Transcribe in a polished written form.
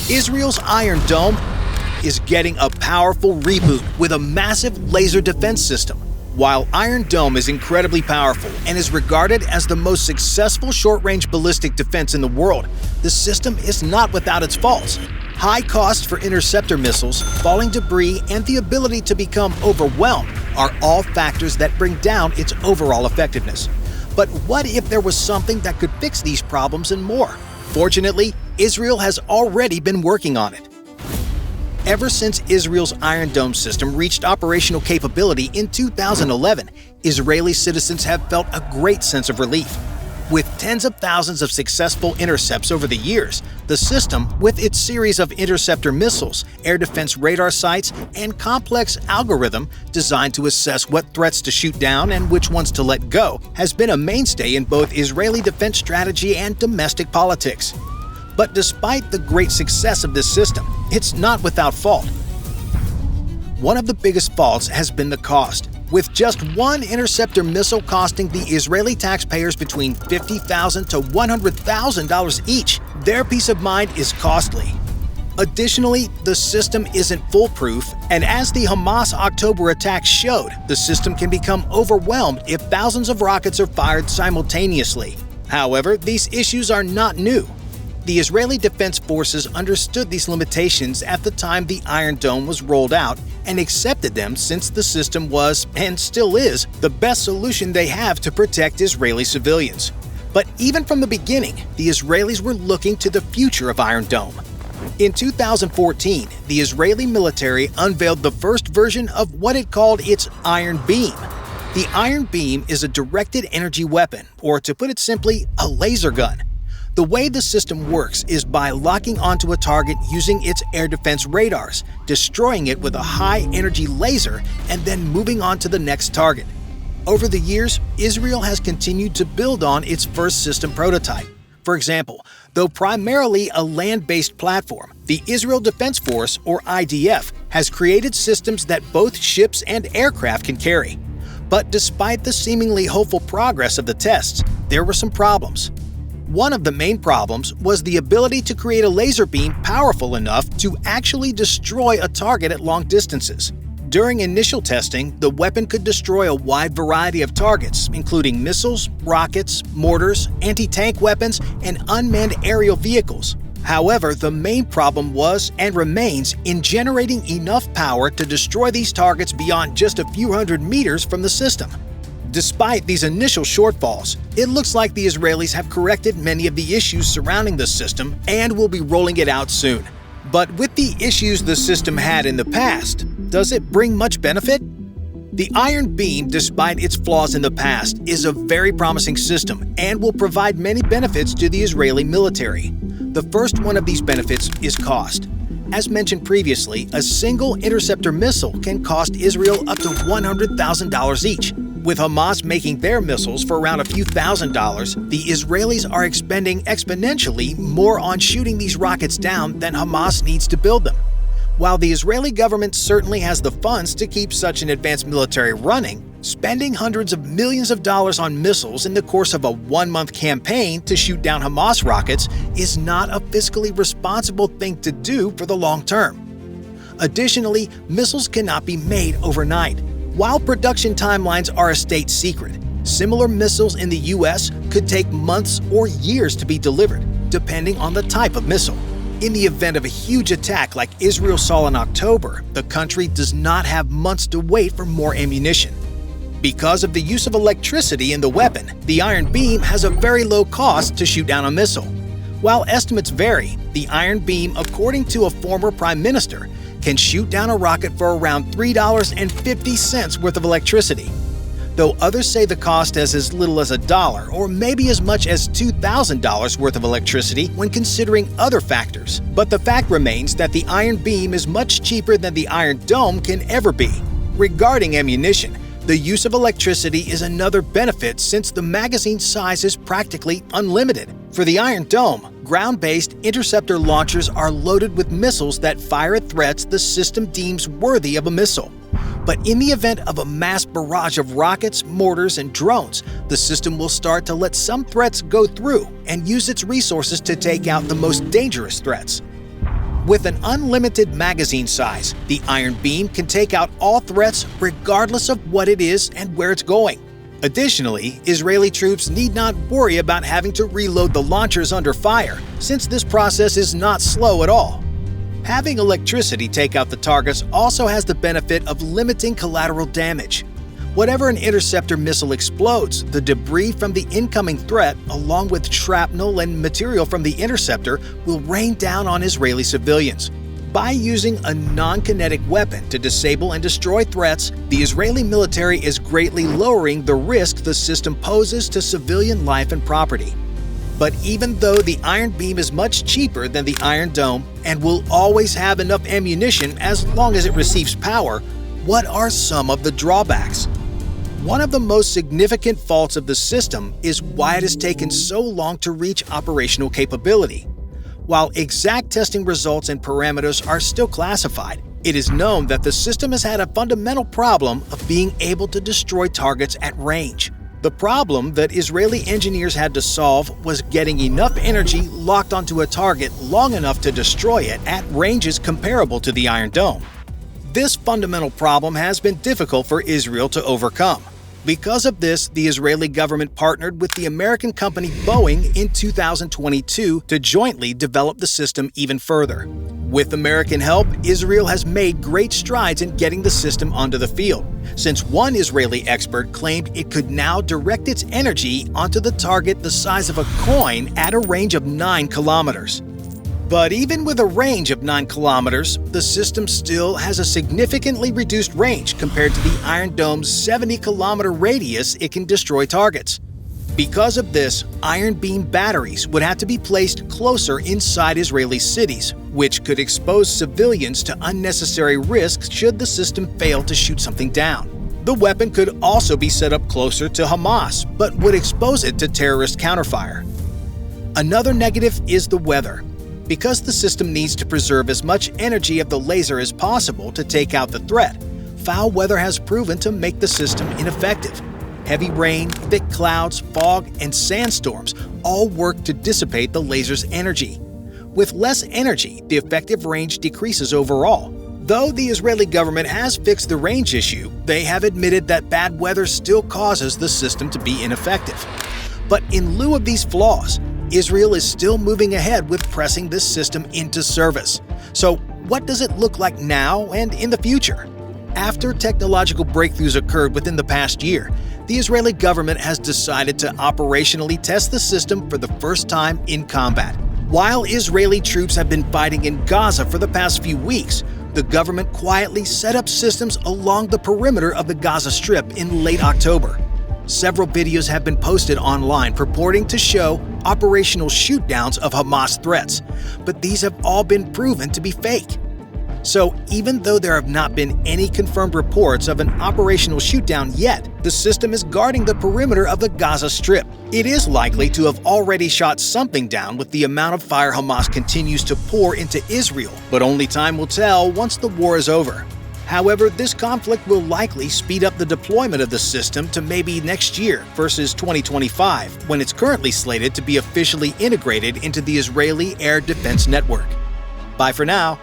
Israel's Iron Dome is getting a powerful reboot with a massive laser defense system. While Iron Dome is incredibly powerful and is regarded as the most successful short-range ballistic defense in the world, the system is not without its faults. High cost for interceptor missiles, falling debris, and the ability to become overwhelmed are all factors that bring down its overall effectiveness. But what if there was something that could fix these problems and more? Fortunately, Israel has already been working on it. Ever since Israel's Iron Dome system reached operational capability in 2011, Israeli citizens have felt a great sense of relief. With tens of thousands of successful intercepts over the years, the system, with its series of interceptor missiles, air defense radar sites, and complex algorithm designed to assess what threats to shoot down and which ones to let go, has been a mainstay in both Israeli defense strategy and domestic politics. But despite the great success of this system, it's not without fault. One of the biggest faults has been the cost, with just one interceptor missile costing the Israeli taxpayers between $50,000 to $100,000 each. Their peace of mind is costly. Additionally, the system isn't foolproof, and as the Hamas October attack showed, the system can become overwhelmed if thousands of rockets are fired simultaneously. However, these issues are not new. The Israeli Defense Forces understood these limitations at the time the Iron Dome was rolled out and accepted them since the system was, and still is, the best solution they have to protect Israeli civilians. But even from the beginning, the Israelis were looking to the future of Iron Dome. In 2014, the Israeli military unveiled the first version of what it called its Iron Beam. The Iron Beam is a directed energy weapon, or to put it simply, a laser gun. The way the system works is by locking onto a target using its air defense radars, destroying it with a high-energy laser, and then moving on to the next target. Over the years, Israel has continued to build on its first system prototype. For example, though primarily a land-based platform, the Israel Defense Force, or IDF, has created systems that both ships and aircraft can carry. But despite the seemingly hopeful progress of the tests, there were some problems. One of the main problems was the ability to create a laser beam powerful enough to actually destroy a target at long distances. During initial testing, the weapon could destroy a wide variety of targets, including missiles, rockets, mortars, anti-tank weapons, and unmanned aerial vehicles. However, the main problem was, and remains, in generating enough power to destroy these targets beyond just a few hundred meters from the system. Despite these initial shortfalls, it looks like the Israelis have corrected many of the issues surrounding the system and will be rolling it out soon. But with the issues the system had in the past, does it bring much benefit? The Iron Beam, despite its flaws in the past, is a very promising system and will provide many benefits to the Israeli military. The first one of these benefits is cost. As mentioned previously, a single interceptor missile can cost Israel up to $100,000 each. With Hamas making their missiles for around a few $1,000s, the Israelis are expending exponentially more on shooting these rockets down than Hamas needs to build them. While the Israeli government certainly has the funds to keep such an advanced military running, spending hundreds of millions of dollars on missiles in the course of a one-month campaign to shoot down Hamas rockets is not a fiscally responsible thing to do for the long term. Additionally, missiles cannot be made overnight. While production timelines are a state secret, similar missiles in the US could take months or years to be delivered, depending on the type of missile. In the event of a huge attack like Israel saw in October, the country does not have months to wait for more ammunition. Because of the use of electricity in the weapon, the Iron Beam has a very low cost to shoot down a missile. While estimates vary, the Iron Beam, according to a former prime minister, can shoot down a rocket for around $3.50 worth of electricity. Though others say the cost is as little as $1 or maybe as much as $2,000 worth of electricity when considering other factors. But the fact remains that the Iron Beam is much cheaper than the Iron Dome can ever be. Regarding ammunition, the use of electricity is another benefit since the magazine size is practically unlimited. For the Iron Dome, ground-based interceptor launchers are loaded with missiles that fire at threats the system deems worthy of a missile. But in the event of a mass barrage of rockets, mortars, and drones, the system will start to let some threats go through and use its resources to take out the most dangerous threats. With an unlimited magazine size, the Iron Beam can take out all threats regardless of what it is and where it's going. Additionally, Israeli troops need not worry about having to reload the launchers under fire, since this process is not slow at all. Having electricity take out the targets also has the benefit of limiting collateral damage. Whatever an interceptor missile explodes, the debris from the incoming threat, along with shrapnel and material from the interceptor, will rain down on Israeli civilians. By using a non-kinetic weapon to disable and destroy threats, the Israeli military is greatly lowering the risk the system poses to civilian life and property. But even though the Iron Beam is much cheaper than the Iron Dome and will always have enough ammunition as long as it receives power, what are some of the drawbacks? One of the most significant faults of the system is why it has taken so long to reach operational capability. While exact testing results and parameters are still classified, it is known that the system has had a fundamental problem of being able to destroy targets at range. The problem that Israeli engineers had to solve was getting enough energy locked onto a target long enough to destroy it at ranges comparable to the Iron Dome. This fundamental problem has been difficult for Israel to overcome. Because of this, the Israeli government partnered with the American company Boeing in 2022 to jointly develop the system even further. With American help, Israel has made great strides in getting the system onto the field, since one Israeli expert claimed it could now direct its energy onto the target the size of a coin at a range of 9 kilometers. But even with a range of 9 kilometers, the system still has a significantly reduced range compared to the Iron Dome's 70-kilometer radius it can destroy targets. Because of this, Iron Beam batteries would have to be placed closer inside Israeli cities, which could expose civilians to unnecessary risks should the system fail to shoot something down. The weapon could also be set up closer to Hamas, but would expose it to terrorist counterfire. Another negative is the weather. Because the system needs to preserve as much energy of the laser as possible to take out the threat, foul weather has proven to make the system ineffective. Heavy rain, thick clouds, fog, and sandstorms all work to dissipate the laser's energy. With less energy, the effective range decreases overall. Though the Israeli government has fixed the range issue, they have admitted that bad weather still causes the system to be ineffective. But in lieu of these flaws, Israel is still moving ahead with pressing this system into service. So, what does it look like now and in the future? After technological breakthroughs occurred within the past year, the Israeli government has decided to operationally test the system for the first time in combat. While Israeli troops have been fighting in Gaza for the past few weeks, the government quietly set up systems along the perimeter of the Gaza Strip in late October. Several videos have been posted online purporting to show operational shootdowns of Hamas threats, but these have all been proven to be fake. So even though there have not been any confirmed reports of an operational shootdown yet, the system is guarding the perimeter of the Gaza Strip. It is likely to have already shot something down with the amount of fire Hamas continues to pour into Israel, but only time will tell once the war is over. However, this conflict will likely speed up the deployment of the system to maybe next year versus 2025, when it's currently slated to be officially integrated into the Israeli air defense network. Bye for now.